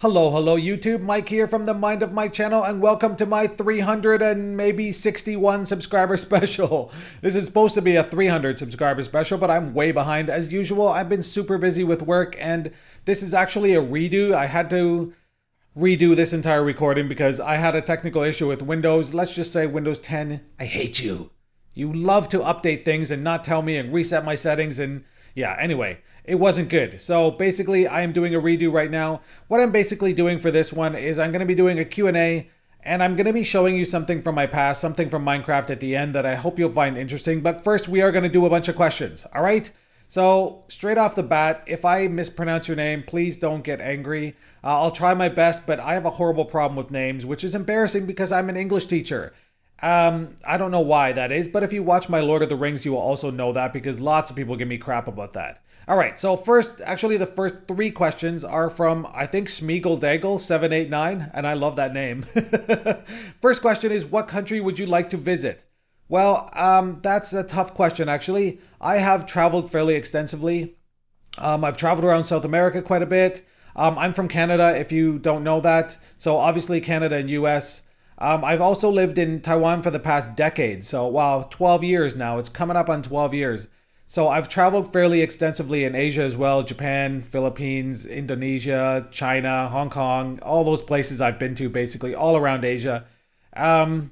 Hello, YouTube. Mike here from the Mind of Mike channel, and welcome to my 300 and maybe 61 subscriber special. This is supposed to be a 300 subscriber special, but I'm way behind as usual. I've been super busy with work, and this is actually a redo. I had to redo this entire recording because I had a technical issue with Windows. Let's just say Windows 10. I hate you. You love to update things and not tell me and reset my settings, and yeah, anyway. It wasn't good. So basically, I am doing a redo right now. What I'm basically doing for this one is I'm going to be doing a Q&A, and I'm going to be showing you something from my past, something from Minecraft at the end that I hope you'll find interesting. But first, we are going to do a bunch of questions, all right? So straight off the bat, if I mispronounce your name, please don't get angry. I'll try my best, but I have a horrible problem with names, which is embarrassing because I'm an English teacher. I don't know why that is, but if you watch my Lord of the Rings, you will also know that because lots of people give me crap about that. All right, so the first three questions are from, I think, Smeagol789, and I love that name. First question is, what country would you like to visit? Well, that's a tough question, actually. I have traveled fairly extensively. I've traveled around South America quite a bit. I'm from Canada, if you don't know that. So obviously Canada and US. I've also lived in Taiwan for the past decade. So, wow, 12 years now. It's coming up on 12 years. So I've traveled fairly extensively in Asia as well. Japan, Philippines, Indonesia, China, Hong Kong, all those places I've been to basically all around Asia. I've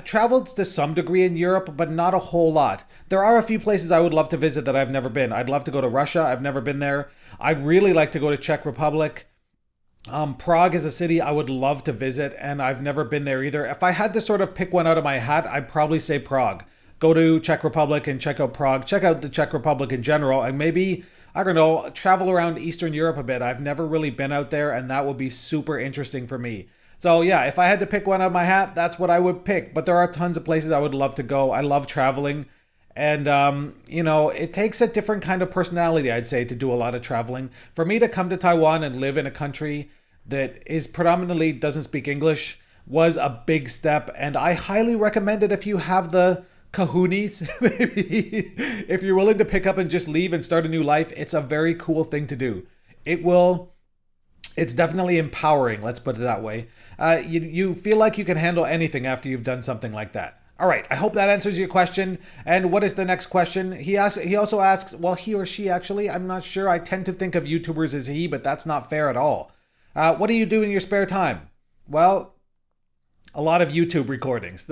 traveled to some degree in Europe, but not a whole lot. There are a few places I would love to visit that I've never been. I'd love to go to Russia. I've never been there. I'd really like to go to Czech Republic. Prague is a city I would love to visit, and I've never been there either. If I had to sort of pick one out of my hat, I'd probably say Prague. Go to Czech Republic and check out Prague. Check out the Czech Republic in general, and maybe, I don't know, travel around Eastern Europe a bit. I've never really been out there, and that would be super interesting for me. So yeah, if I had to pick one out of my hat, that's what I would pick. But there are tons of places I would love to go. I love traveling. And, it takes a different kind of personality, I'd say, to do a lot of traveling. For me to come to Taiwan and live in a country that is predominantly doesn't speak English was a big step. And I highly recommend it if you have the kahoonies. Maybe if you're willing to pick up and just leave and start a new life, it's a very cool thing to do. It's definitely empowering, let's put it that way. You feel like you can handle anything after you've done something like that. All right, I hope that answers your question. And what is the next question? He also asks, well, he or she actually, I'm not sure. I tend to think of YouTubers as he, but that's not fair at all. What do you do in your spare time? Well, a lot of YouTube recordings.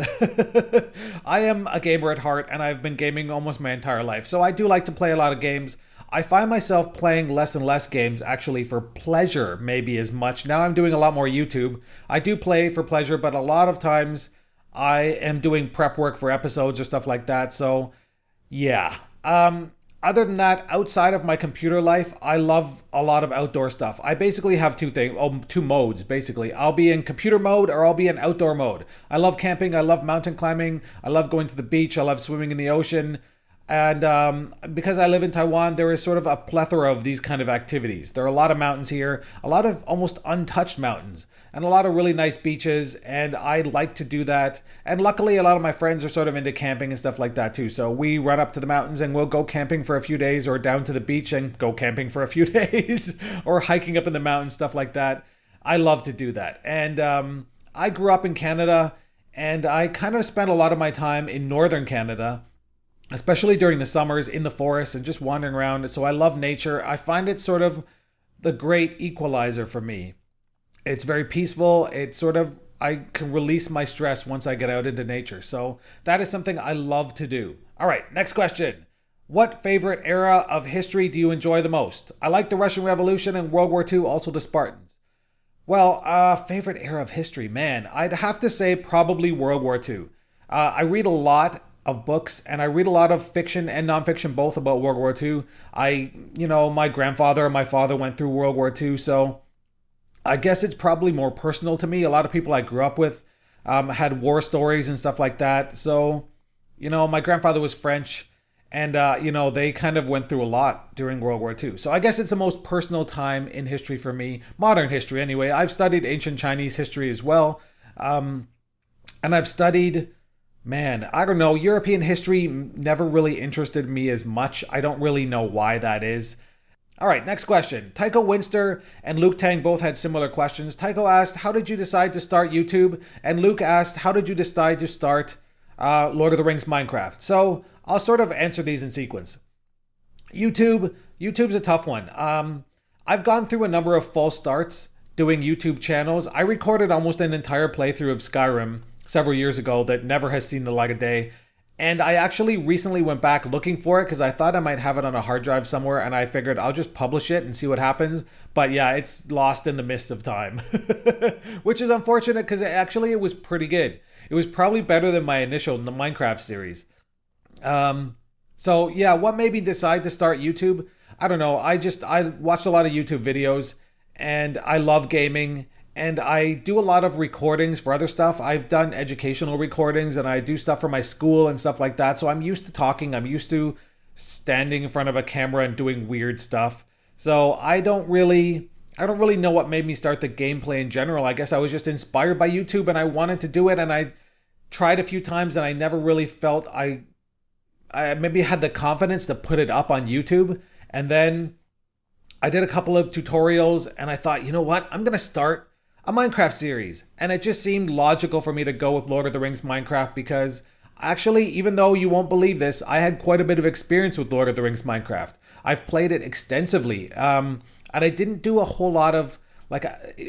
I am a gamer at heart, and I've been gaming almost my entire life. So I do like to play a lot of games. I find myself playing less and less games actually for pleasure, maybe as much. Now I'm doing a lot more YouTube. I do play for pleasure, but a lot of times I am doing prep work for episodes or stuff like that. So yeah. Other than that, outside of my computer life, I love a lot of outdoor stuff. I basically have two modes, basically. I'll be in computer mode or I'll be in outdoor mode. I love camping. I love mountain climbing. I love going to the beach. I love swimming in the ocean. And because I live in Taiwan, there is sort of a plethora of these kind of activities. There are a lot of mountains here, a lot of almost untouched mountains, and a lot of really nice beaches, and I like to do that. And luckily, a lot of my friends are sort of into camping and stuff like that too. So we run up to the mountains and we'll go camping for a few days, or down to the beach and go camping for a few days, or hiking up in the mountains, stuff like that. I love to do that. And I grew up in Canada, and I kind of spent a lot of my time in northern Canada, especially during the summers in the forest and just wandering around. So I love nature. I find it sort of the great equalizer for me. It's very peaceful. I can release my stress once I get out into nature. So that is something I love to do. All right, next question. What favorite era of history do you enjoy the most? I like the Russian Revolution and World War II, also the Spartans. Well, favorite era of history, man. I'd have to say probably World War II. I read a lot of books, and I read a lot of fiction and nonfiction both about World War II. My grandfather and my father went through World War II, so I guess it's probably more personal to me. A lot of people I grew up with had war stories and stuff like that. So, my grandfather was French, and, they kind of went through a lot during World War II. So I guess it's the most personal time in history for me, modern history anyway. I've studied ancient Chinese history as well, and I've studied I don't know. European history never really interested me as much. I don't really know why that is. All right, next question. Tycho Winster and Luke Tang both had similar questions. Tycho asked, how did you decide to start YouTube? And Luke asked, how did you decide to start Lord of the Rings Minecraft? So I'll sort of answer these in sequence. YouTube's a tough one. I've gone through a number of false starts doing YouTube channels. I recorded almost an entire playthrough of Skyrim several years ago that never has seen the light of day. And I actually recently went back looking for it because I thought I might have it on a hard drive somewhere, and I figured I'll just publish it and see what happens. But yeah, it's lost in the mist of time, which is unfortunate because it was pretty good. It was probably better than my initial Minecraft series. So yeah, what made me decide to start YouTube? I don't know. I watched a lot of YouTube videos, and I love gaming. And I do a lot of recordings for other stuff. I've done educational recordings, and I do stuff for my school and stuff like that. So I'm used to talking. I'm used to standing in front of a camera and doing weird stuff. So I don't really know what made me start the gameplay in general. I guess I was just inspired by YouTube and I wanted to do it, and I tried a few times and I never really felt I maybe had the confidence to put it up on YouTube. And then I did a couple of tutorials and I thought, you know what? I'm going to start a Minecraft series. And it just seemed logical for me to go with Lord of the Rings Minecraft because actually, even though you won't believe this, I had quite a bit of experience with Lord of the Rings Minecraft. I've played it extensively. And I didn't do a whole lot of,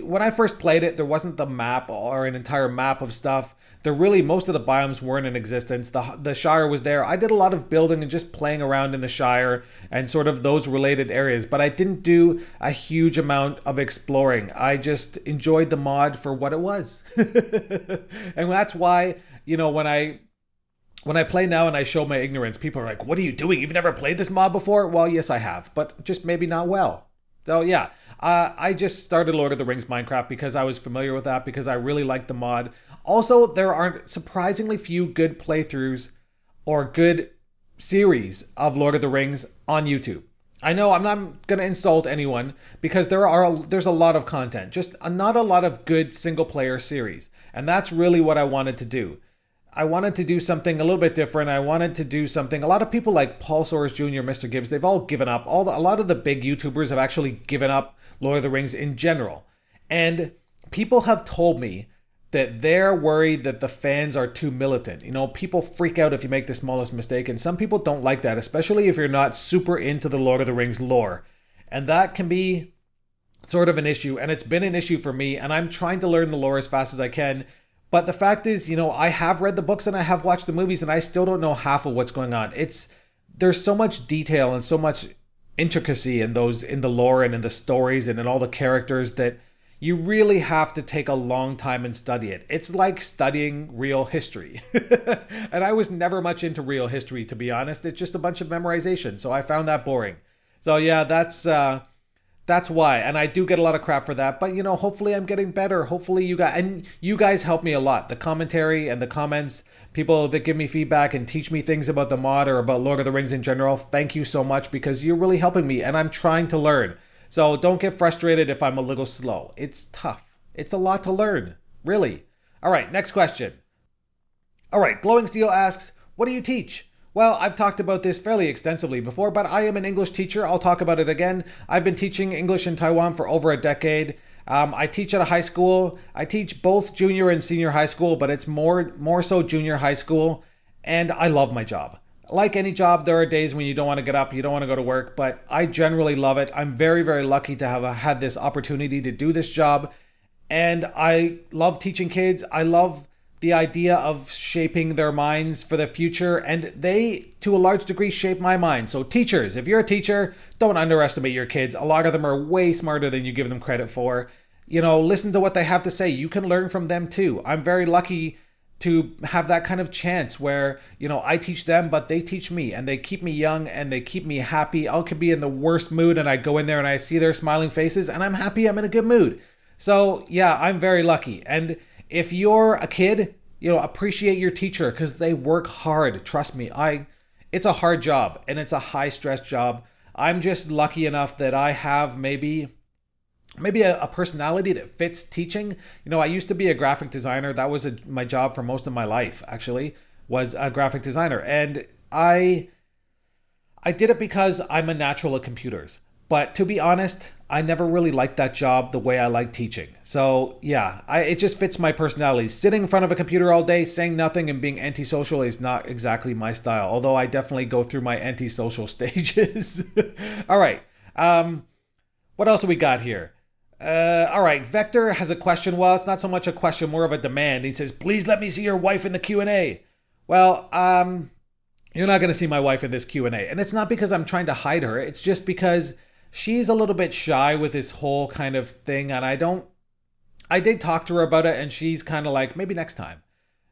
when I first played it, there wasn't the map or an entire map of stuff. Most of the biomes weren't in existence. The Shire was there. I did a lot of building and just playing around in the Shire and sort of those related areas, but I didn't do a huge amount of exploring. I just enjoyed the mod for what it was. And that's why, when I play now and I show my ignorance, people are like, what are you doing? You've never played this mod before? Well, yes, I have, but just maybe not well. So yeah, I just started Lord of the Rings Minecraft because I was familiar with that, because I really liked the mod. Also, there aren't surprisingly few good playthroughs or good series of Lord of the Rings on YouTube. I know I'm not going to insult anyone because there's a lot of content, just not a lot of good single player series. And that's really what I wanted to do. I wanted to do something a little bit different. I wanted to do something. A lot of people like Paul Soares Jr., Mr. Gibbs, they've all given up. A lot of the big YouTubers have actually given up Lord of the Rings in general. And people have told me that they're worried that the fans are too militant. People freak out if you make the smallest mistake, and some people don't like that, especially if you're not super into the Lord of the Rings lore. And that can be sort of an issue, and it's been an issue for me, and I'm trying to learn the lore as fast as I can. But the fact is, I have read the books and I have watched the movies, and I still don't know half of what's going on. There's so much detail and so much intricacy in the lore and in the stories and in all the characters that you really have to take a long time and study it. It's like studying real history. And I was never much into real history, to be honest. It's just a bunch of memorization. So I found that boring. So yeah, that's why. And I do get a lot of crap for that. But, hopefully I'm getting better. Hopefully you guys help me a lot. The commentary and the comments, people that give me feedback and teach me things about the mod or about Lord of the Rings in general. Thank you so much, because you're really helping me and I'm trying to learn. So don't get frustrated if I'm a little slow. It's tough. It's a lot to learn, really. All right, next question. All right, Glowing Steel asks, what do you teach? Well, I've talked about this fairly extensively before, but I am an English teacher. I'll talk about it again. I've been teaching English in Taiwan for over a decade. I teach at a high school. I teach both junior and senior high school, but it's more so junior high school. And I love my job. Like any job, there are days when you don't want to get up, you don't want to go to work, but I generally love it. I'm very, very lucky to have had this opportunity to do this job. And I love teaching kids. I love the idea of shaping their minds for the future. And they, to a large degree, shape my mind. So teachers, if you're a teacher, don't underestimate your kids. A lot of them are way smarter than you give them credit for. Listen to what they have to say. You can learn from them too. I'm very lucky to have that kind of chance where, I teach them, but they teach me, and they keep me young and they keep me happy. I could be in the worst mood and I go in there and I see their smiling faces and I'm happy, I'm in a good mood. So yeah, I'm very lucky. And if you're a kid, appreciate your teacher because they work hard. Trust me, it's a hard job and it's a high stress job. I'm just lucky enough that I have maybe a personality that fits teaching. I used to be a graphic designer. That was my job for most of my life, actually, was a graphic designer. And I did it because I'm a natural at computers. But to be honest, I never really liked that job the way I like teaching. So yeah, it just fits my personality. Sitting in front of a computer all day, saying nothing and being antisocial is not exactly my style. Although I definitely go through my antisocial stages. All right. What else do we got here? All right, Vector has a question. Well, it's not so much a question, more of a demand. He says, please let me see your wife in the Q&A. Well, you're not going to see my wife in this Q&A. And it's not because I'm trying to hide her. It's just because she's a little bit shy with this whole kind of thing. And I did talk to her about it, and she's kind of like, maybe next time.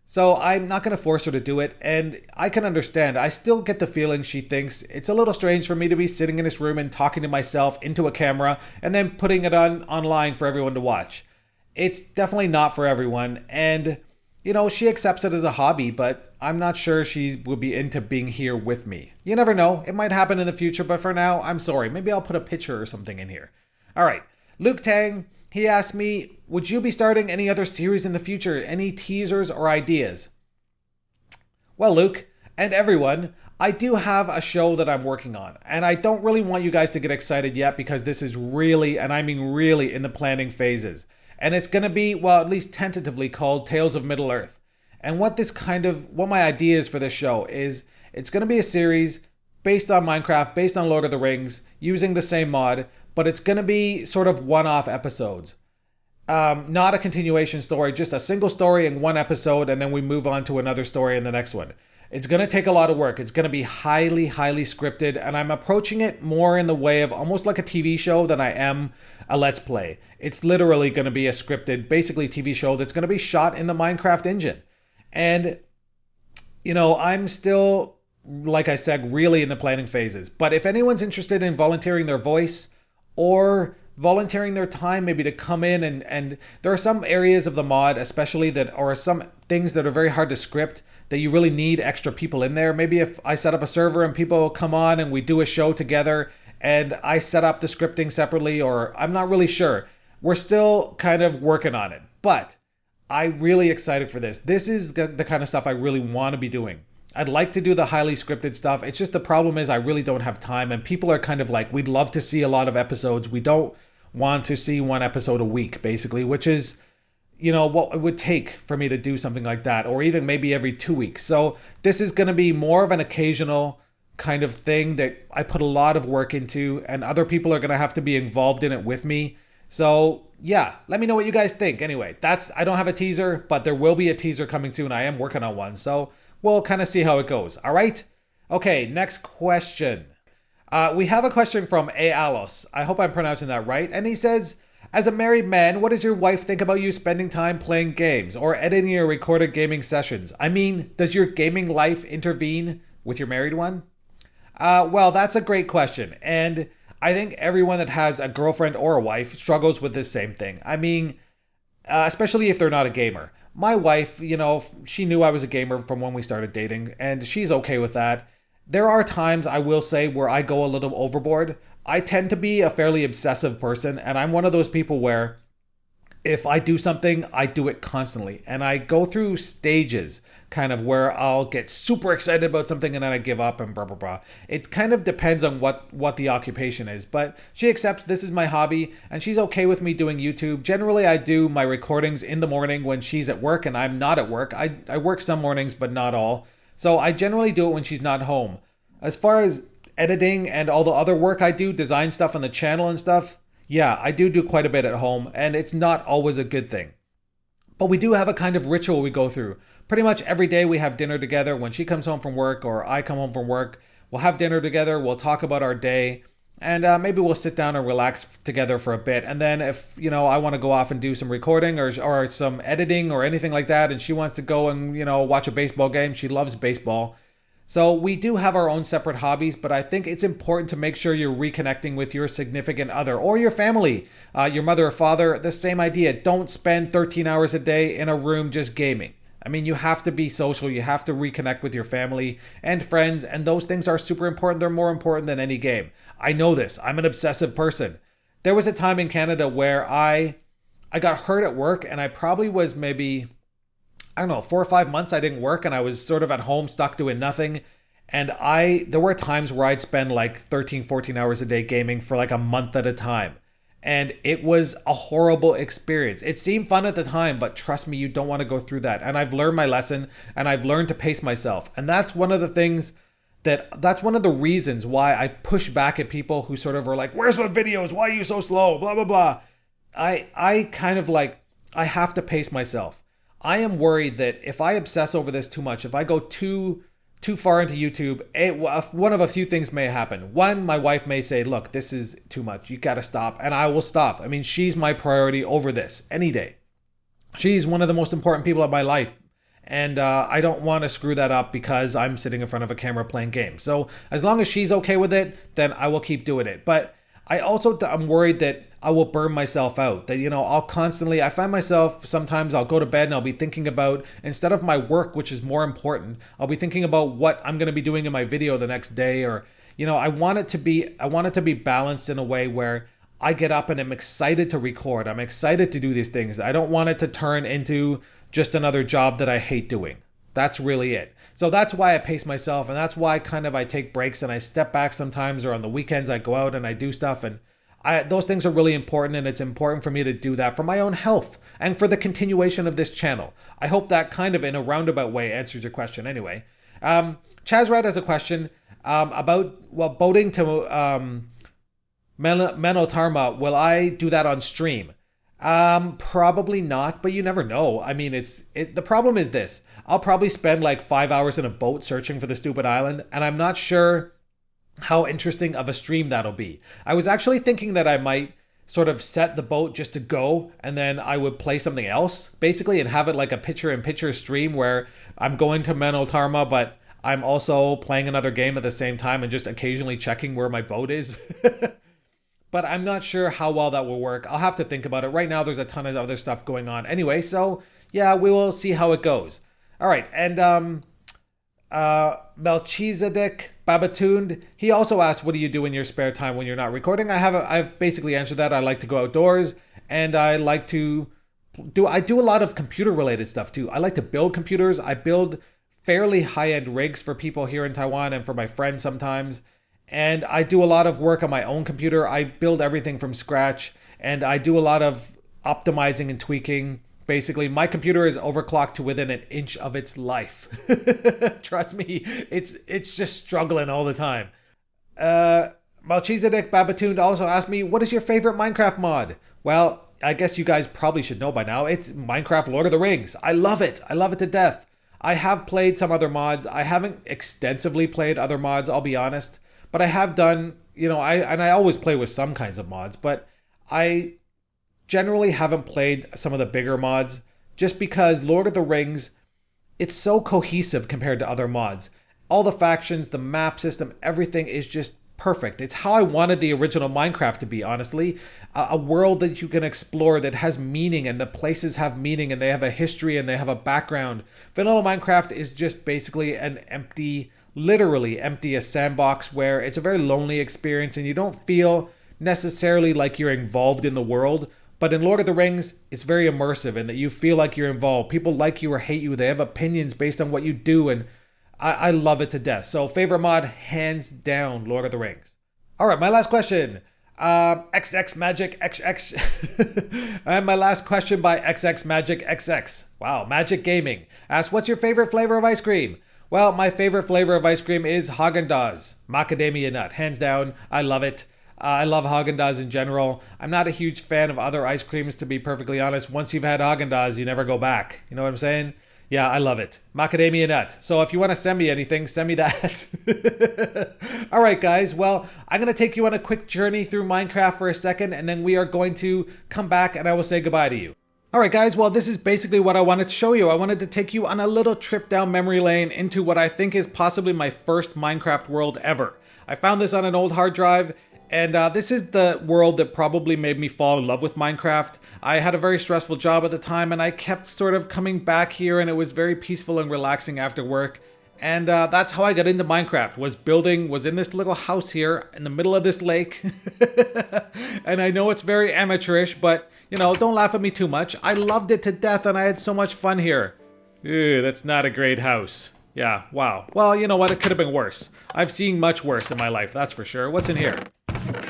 So I'm not going to force her to do it. And I can understand. I still get the feeling she thinks it's a little strange for me to be sitting in this room and talking to myself into a camera and then putting it online for everyone to watch. It's definitely not for everyone. And, she accepts it as a hobby, but I'm not sure she would be into being here with me. You never know. It might happen in the future, but for now, I'm sorry. Maybe I'll put a picture or something in here. All right. Luke Tang, he asked me, would you be starting any other series in the future? Any teasers or ideas? Well, Luke, and everyone, I do have a show that I'm working on. And I don't really want you guys to get excited yet because this is really, and I mean really, in the planning phases. And it's going to be, well, at least tentatively called Tales of Middle-earth. And what my idea is for this show is it's going to be a series based on Minecraft, based on Lord of the Rings, using the same mod, but it's going to be sort of one-off episodes. Not a continuation story, just a single story in one episode, and then we move on to another story in the next one. It's going to take a lot of work. It's going to be highly, highly scripted, and I'm approaching it more in the way of almost like a TV show than I am a Let's Play. It's literally going to be a scripted, basically TV show that's going to be shot in the Minecraft engine. And, I'm still, like I said, really in the planning phases. But if anyone's interested in volunteering their voice or volunteering their time maybe to come in and there are some areas of the mod especially or some things that are very hard to script that you really need extra people in there. Maybe if I set up a server and people come on and we do a show together and I set up the scripting separately, or I'm not really sure. We're still kind of working on it, but I'm really excited for this. This is the kind of stuff I really want to be doing. I'd like to do the highly scripted stuff. It's just the problem is I really don't have time, and people are kind of like, we'd love to see a lot of episodes. We don't want to see one episode a week, basically, which is, what it would take for me to do something like that, or even maybe every 2 weeks. So this is going to be more of an occasional kind of thing that I put a lot of work into, and other people are going to have to be involved in it with me. So yeah, let me know what you guys think. Anyway, I don't have a teaser, but there will be a teaser coming soon. I am working on one. So we'll kind of see how it goes. All right. Okay. Next question. We have a question from A. Alos. I hope I'm pronouncing that right. And he says, as a married man, what does your wife think about you spending time playing games or editing your recorded gaming sessions? I mean, does your gaming life intervene with your married one? Well, that's a great question. And I think everyone that has a girlfriend or a wife struggles with this same thing. I mean, especially if they're not a gamer. My wife, she knew I was a gamer from when we started dating, and she's okay with that. There are times, I will say, where I go a little overboard. I tend to be a fairly obsessive person, and I'm one of those people where if I do something, I do it constantly. And I go through stages kind of where I'll get super excited about something and then I give up and blah, blah, blah. It kind of depends on what the occupation is. But she accepts this is my hobby and she's okay with me doing YouTube. Generally, I do my recordings in the morning when she's at work and I'm not at work. I work some mornings, but not all. So I generally do it when she's not home. As far as editing and all the other work I do, design stuff on the channel and stuff, yeah, I do quite a bit at home, and it's not always a good thing. But we do have a kind of ritual we go through. Pretty much every day we have dinner together. When she comes home from work or I come home from work, we'll have dinner together, we'll talk about our day, and maybe we'll sit down and relax together for a bit. And then if, I want to go off and do some recording or some editing or anything like that, and she wants to go and, watch a baseball game, she loves baseball. So we do have our own separate hobbies, but I think it's important to make sure you're reconnecting with your significant other or your family, your mother or father. The same idea. Don't spend 13 hours a day in a room just gaming. I mean, you have to be social. You have to reconnect with your family and friends, and those things are super important. They're more important than any game. I know this. I'm an obsessive person. There was a time in Canada where I got hurt at work, and I probably was maybe, 4 or 5 months I didn't work and I was sort of at home stuck doing nothing. And there were times where I'd spend like 13, 14 hours a day gaming for like a month at a time. And it was a horrible experience. It seemed fun at the time, but trust me, you don't want to go through that. And I've learned my lesson, and I've learned to pace myself. And that's one of the things that's one of the reasons why I push back at people who sort of are like, where's my videos? Why are you so slow? Blah, blah, blah. I kind of like, I have to pace myself. I am worried that if I obsess over this too much, if I go too far into YouTube, one of a few things may happen. One, my wife may say, look, this is too much. You got to stop. And I will stop. I mean, she's my priority over this any day. She's one of the most important people in my life. And I don't want to screw that up because I'm sitting in front of a camera playing games. So as long as she's okay with it, then I will keep doing it. But I'm worried that I will burn myself out. That, I find myself, sometimes I'll go to bed and I'll be thinking about, instead of my work, which is more important, I'll be thinking about what I'm going to be doing in my video the next day. Or, I want it to be balanced in a way where I get up and I'm excited to record. I'm excited to do these things. I don't want it to turn into just another job that I hate doing. That's really it. So that's why I pace myself, and that's why I take breaks and I step back sometimes, or on the weekends I go out and I do stuff, and those things are really important, and it's important for me to do that for my own health and for the continuation of this channel. I hope that kind of in a roundabout way answers your question anyway. Chazrad has a question about boating to Menotarma. Will I do that on stream? Probably not, but you never know. I mean, the problem is this. I'll probably spend like 5 hours in a boat searching for the stupid island, and I'm not sure how interesting of a stream that'll be. I was actually thinking that I might sort of set the boat just to go, and then I would play something else, basically, and have it like a picture-in-picture stream where I'm going to Menotarma, but I'm also playing another game at the same time and just occasionally checking where my boat is. But I'm not sure how well that will work. I'll have to think about it. Right now, there's a ton of other stuff going on. Anyway, so yeah, we will see how it goes. All right, and Melchizedek Babatund, he also asked, what do you do in your spare time when you're not recording? I've basically answered that. I like to go outdoors, and I like to do a lot of computer-related stuff too. I like to build computers. I build fairly high-end rigs for people here in Taiwan and for my friends sometimes. And I do a lot of work on my own computer. I build everything from scratch, and I do a lot of optimizing and tweaking. Basically, my computer is overclocked to within an inch of its life. Trust me, it's just struggling all the time. Melchizedek Babatund also asked me, what is your favorite Minecraft mod? Well, I guess you guys probably should know by now. It's Minecraft Lord of the Rings. I love it. I love it to death. I have played some other mods. I haven't extensively played other mods, I'll be honest. But I have done, I always play with some kinds of mods, but I generally haven't played some of the bigger mods just because Lord of the Rings, it's so cohesive compared to other mods. All the factions, the map system, everything is just perfect. It's how I wanted the original Minecraft to be, honestly. A world that you can explore that has meaning, and the places have meaning, and they have a history, and they have a background. Vanilla Minecraft is just basically literally empty, a sandbox where it's a very lonely experience and you don't feel necessarily like you're involved in the world. But in Lord of the Rings, it's very immersive in that you feel like you're involved. People like you or hate you. They have opinions based on what you do, and I love it to death. So favorite mod, hands down, Lord of the Rings. All right, my last question. XX Magic XX. And my last question by XX Magic XX. Wow, Magic Gaming. Asks, what's your favorite flavor of ice cream? Well, my favorite flavor of ice cream is Haagen-Dazs, macadamia nut, hands down. I love it. I love Haagen-Dazs in general. I'm not a huge fan of other ice creams, to be perfectly honest. Once you've had Haagen-Dazs, you never go back. You know what I'm saying? Yeah, I love it. Macadamia nut. So if you want to send me anything, send me that. All right, guys. Well, I'm going to take you on a quick journey through Minecraft for a second, and then we are going to come back and I will say goodbye to you. Alright guys, well this is basically what I wanted to show you. I wanted to take you on a little trip down memory lane into what I think is possibly my first Minecraft world ever. I found this on an old hard drive, and this is the world that probably made me fall in love with Minecraft. I had a very stressful job at the time, and I kept sort of coming back here, and it was very peaceful and relaxing after work. And that's how I got into Minecraft, was in this little house here in the middle of this lake. And I know it's very amateurish, but, don't laugh at me too much. I loved it to death and I had so much fun here. Ew, that's not a great house. Yeah, wow. Well, you know what? It could have been worse. I've seen much worse in my life, that's for sure. What's in here?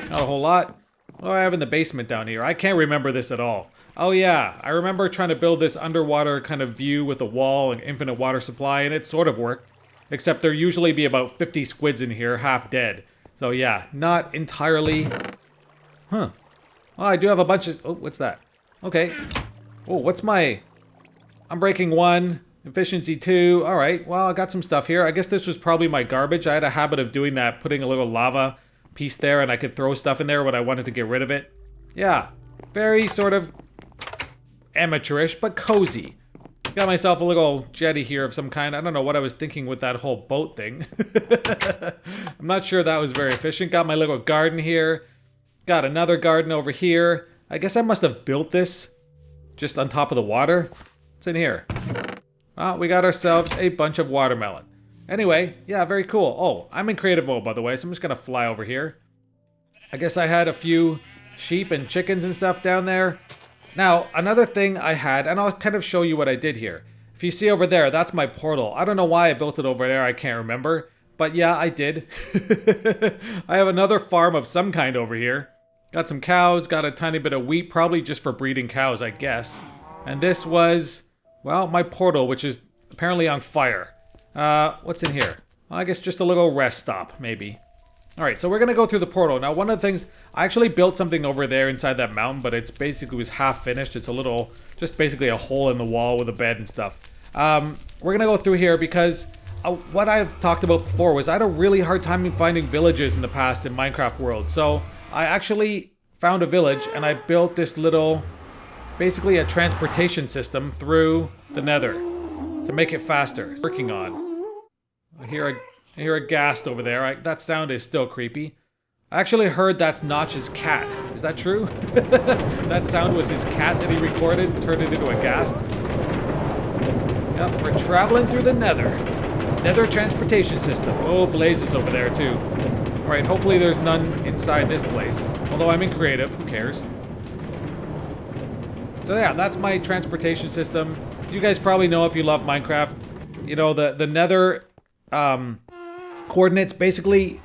Not a whole lot. What do I have in the basement down here? I can't remember this at all. Oh yeah, I remember trying to build this underwater kind of view with a wall and infinite water supply, and it sort of worked. Except there usually be about 50 squids in here, half dead. So yeah, not entirely... Huh. Oh, I do have a bunch of... Oh, what's that? Okay. Oh, what's my... I'm breaking 1. Efficiency 2. Alright, well, I got some stuff here. I guess this was probably my garbage. I had a habit of doing that, putting a little lava piece there, and I could throw stuff in there when I wanted to get rid of it. Yeah, very sort of amateurish, but cozy. Got myself a little jetty here of some kind. I don't know what I was thinking with that whole boat thing. I'm not sure that was very efficient. Got my little garden here. Got another garden over here. I guess I must have built this just on top of the water. What's in here? Oh, we got ourselves a bunch of watermelon. Anyway, yeah, very cool. Oh, I'm in creative mode, by the way, so I'm just gonna fly over here. I guess I had a few sheep and chickens and stuff down there. Now, another thing I had, and I'll kind of show you what I did here. If you see over there, that's my portal. I don't know why I built it over there, I can't remember. But yeah, I did. I have another farm of some kind over here. Got some cows, got a tiny bit of wheat, probably just for breeding cows, I guess. And this was, well, my portal, which is apparently on fire. What's in here? Well, I guess just a little rest stop, maybe. Alright, so we're gonna go through the portal. Now, one of the things, I actually built something over there inside that mountain, but it's basically was half finished. It's a little, just basically a hole in the wall with a bed and stuff. We're gonna go through here because what I've talked about before was I had a really hard time finding villages in the past in Minecraft world. So, I actually found a village and I built this little, basically a transportation system through the nether to make it faster. It's working on. I hear a ghast over there. That sound is still creepy. I actually heard that's Notch's cat. Is that true? That sound was his cat that he recorded, turned it into a ghast. Yep, we're traveling through the nether. Nether transportation system. Oh, blazes over there too. Alright, hopefully there's none inside this place. Although I'm in creative, who cares? So yeah, that's my transportation system. You guys probably know if you love Minecraft. You know, the nether coordinates basically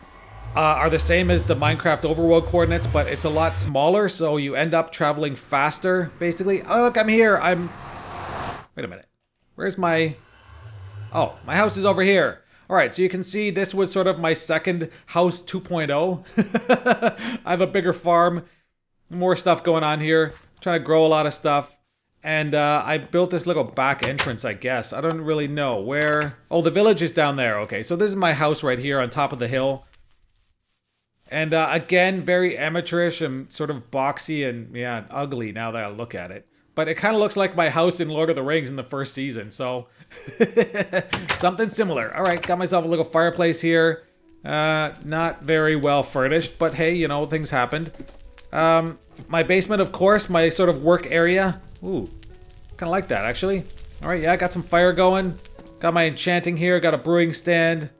are the same as the Minecraft overworld coordinates, but it's a lot smaller, so you end up traveling faster, basically. Oh, look, I'm here. Wait a minute. Where's my... Oh, my house is over here. Alright, so you can see this was sort of my second house 2.0. I have a bigger farm, more stuff going on here. I'm trying to grow a lot of stuff. And I built this little back entrance, I guess. I don't really know where... Oh, the village is down there. Okay, so this is my house right here on top of the hill. And again, very amateurish and sort of boxy and, yeah, ugly now that I look at it. But it kind of looks like my house in Lord of the Rings in the first season, so... something similar. Alright, got myself a little fireplace here. Not very well furnished, but hey, you know, things happened. My basement, of course, my sort of work area. Ooh, kind of like that, actually. Alright, yeah, I got some fire going. Got my enchanting here, got a brewing stand.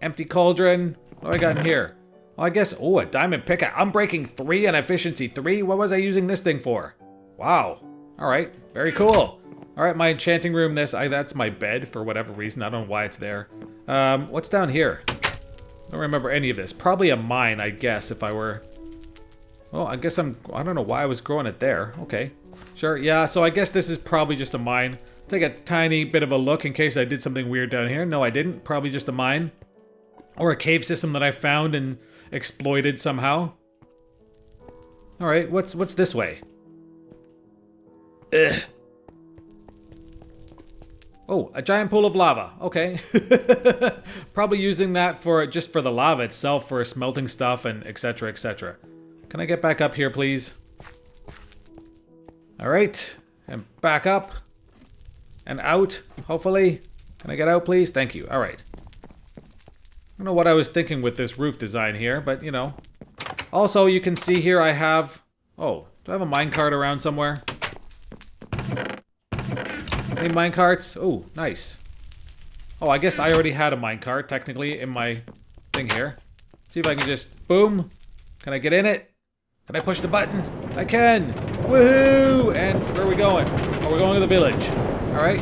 Empty cauldron. What do I got in here? Oh, I guess, oh, a diamond pickaxe. I'm breaking 3 and efficiency 3? What was I using this thing for? Wow. Alright, very cool. Alright, my enchanting room, that's my bed for whatever reason. I don't know why it's there. What's down here? I don't remember any of this. Probably a mine, I guess, if I were... Oh, I guess I don't know why I was growing it there. Okay. Sure, yeah, so I guess this is probably just a mine. Take a tiny bit of a look in case I did something weird down here. No, I didn't. Probably just a mine. Or a cave system that I found and exploited somehow. Alright, what's this way? Ugh. Oh, a giant pool of lava. Okay. Probably using that just for the lava itself, for smelting stuff and etc, etc. Can I get back up here, please? Alright. And back up. And out, hopefully. Can I get out, please? Thank you. Alright. I don't know what I was thinking with this roof design here, but, you know. Also, you can see here I have... Oh, do I have a minecart around somewhere? Any minecarts? Oh, nice. Oh, I guess I already had a minecart, technically, in my thing here. See if I can just... Boom! Can I get in it? Can I push the button? I can! Woohoo! And where are we going? Oh, we're going to the village. Alright.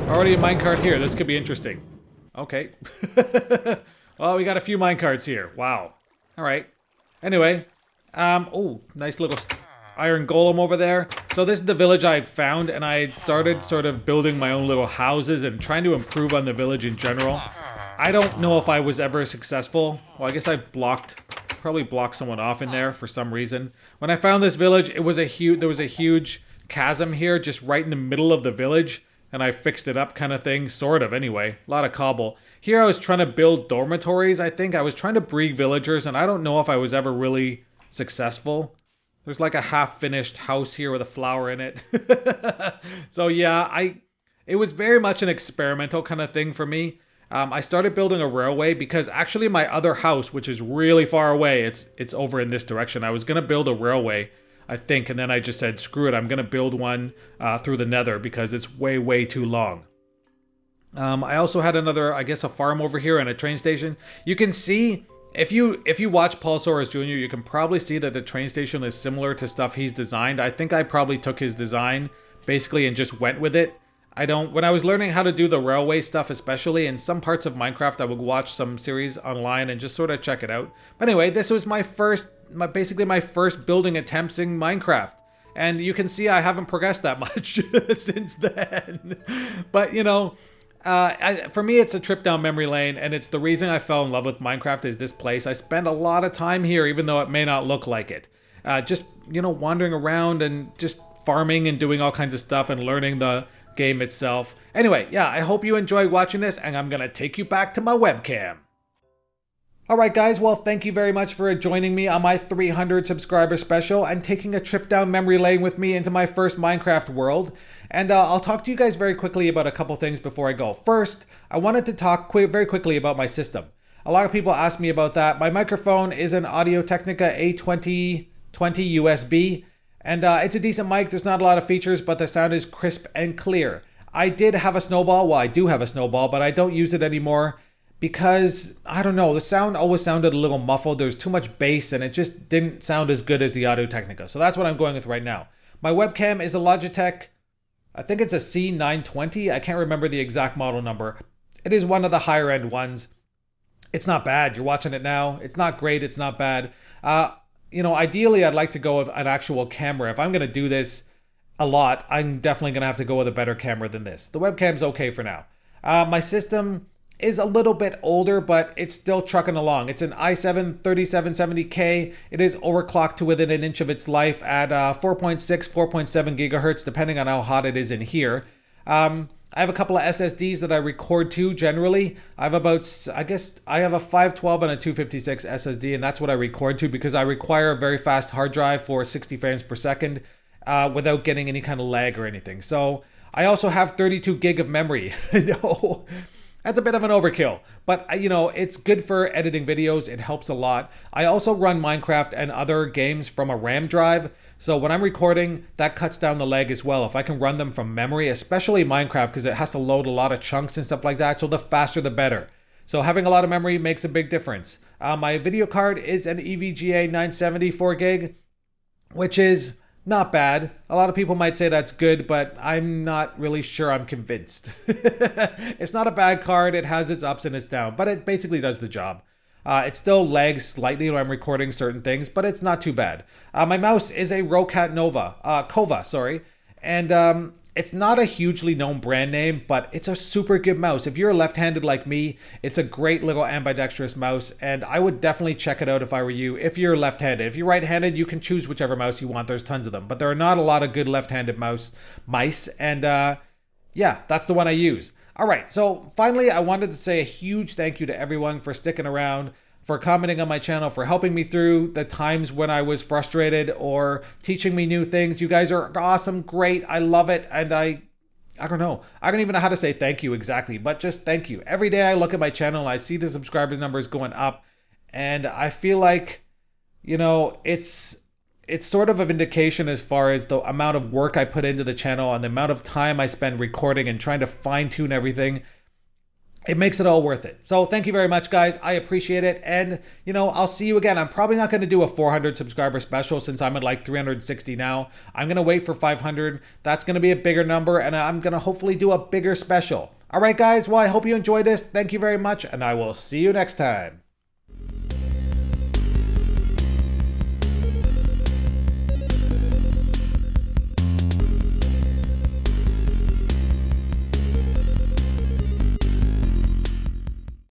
Already a minecart here. This could be interesting. Okay. Well, we got a few minecarts here. Wow. All right. Anyway. Oh, nice little iron golem over there. So this is the village I had found, and I had started sort of building my own little houses and trying to improve on the village in general. I don't know if I was ever successful. Well, I guess I probably blocked someone off in there for some reason. When I found this village, there was a huge chasm here just right in the middle of the village, and I fixed it up kind of thing, sort of anyway. A lot of cobble. Here I was trying to build dormitories, I think. I was trying to breed villagers, and I don't know if I was ever really successful. There's like a half-finished house here with a flower in it. So yeah, it was very much an experimental kind of thing for me. I started building a railway because actually my other house, which is really far away, it's over in this direction. I was going to build a railway, I think, and then I just said, screw it, I'm going to build one through the nether because it's way, way too long. I also had another, I guess, a farm over here and a train station. You can see, if you watch Paulsaurus Jr., you can probably see that the train station is similar to stuff he's designed. I think I probably took his design, basically, and just went with it. When I was learning how to do the railway stuff, especially in some parts of Minecraft, I would watch some series online and just sort of check it out. But anyway, this was basically my first building attempts in Minecraft. And you can see I haven't progressed that much since then. But, you know, for me, it's a trip down memory lane, and it's the reason I fell in love with Minecraft is this place. I spend a lot of time here, even though it may not look like it. Just, you know, wandering around and just farming and doing all kinds of stuff and learning the game itself. Anyway, yeah, I hope you enjoyed watching this, and I'm gonna take you back to my webcam. Alright guys, well thank you very much for joining me on my 300 subscriber special and taking a trip down memory lane with me into my first Minecraft world. And I'll talk to you guys very quickly about a couple things before I go. First, I wanted to talk very quickly about my system. A lot of people ask me about that. My microphone is an Audio-Technica A2020 USB. And it's a decent mic. There's not a lot of features, but the sound is crisp and clear. I did have a snowball. Well, I do have a snowball, but I don't use it anymore because, I don't know, the sound always sounded a little muffled. There was too much bass, and it just didn't sound as good as the Audio-Technica. So that's what I'm going with right now. My webcam is a Logitech, I think it's a C920. I can't remember the exact model number. It is one of the higher end ones. It's not bad. You're watching it now. It's not great. It's not bad. You know, ideally, I'd like to go with an actual camera. If I'm going to do this a lot, I'm definitely going to have to go with a better camera than this. The webcam's okay for now. My system is a little bit older, but it's still trucking along. It's an i7 3770K. It is overclocked to within an inch of its life at 4.6, 4.7 gigahertz, depending on how hot it is in here. I have a couple of SSDs that I record to generally. I have a 512 and a 256 SSD, and that's what I record to because I require a very fast hard drive for 60 frames per second without getting any kind of lag or anything. So I also have 32 gig of memory. No, that's a bit of an overkill, but you know, it's good for editing videos. It helps a lot. I also run Minecraft and other games from a RAM drive. So when I'm recording, that cuts down the lag as well. If I can run them from memory, especially Minecraft, because it has to load a lot of chunks and stuff like that. So the faster, the better. So having a lot of memory makes a big difference. My video card is an EVGA 970 4 gig, which is not bad. A lot of people might say that's good, but I'm not really sure I'm convinced. It's not a bad card. It has its ups and its downs, but it basically does the job. It still lags slightly when I'm recording certain things, but it's not too bad. My mouse is a Roccat Kova, and it's not a hugely known brand name, but it's a super good mouse. If you're left-handed like me, it's a great little ambidextrous mouse, and I would definitely check it out if I were you. If you're left-handed, if you're right-handed, you can choose whichever mouse you want. There's tons of them, but there are not a lot of good left-handed mice, and yeah, that's the one I use. All right, so finally, I wanted to say a huge thank you to everyone for sticking around, for commenting on my channel, for helping me through the times when I was frustrated or teaching me new things. You guys are awesome, great, I love it, and I don't know. I don't even know how to say thank you exactly, but just thank you. Every day I look at my channel and I see the subscriber numbers going up, and I feel like, you know, it's sort of a vindication as far as the amount of work I put into the channel and the amount of time I spend recording and trying to fine-tune everything. it makes it all worth it. So thank you very much, guys. I appreciate it. And, I'll see you again. I'm probably not going to do a 400 subscriber special since I'm at like 360 now. I'm going to wait for 500. That's going to be a bigger number, and I'm going to hopefully do a bigger special. All right, guys. Well, I hope you enjoyed this. Thank you very much, and I will see you next time.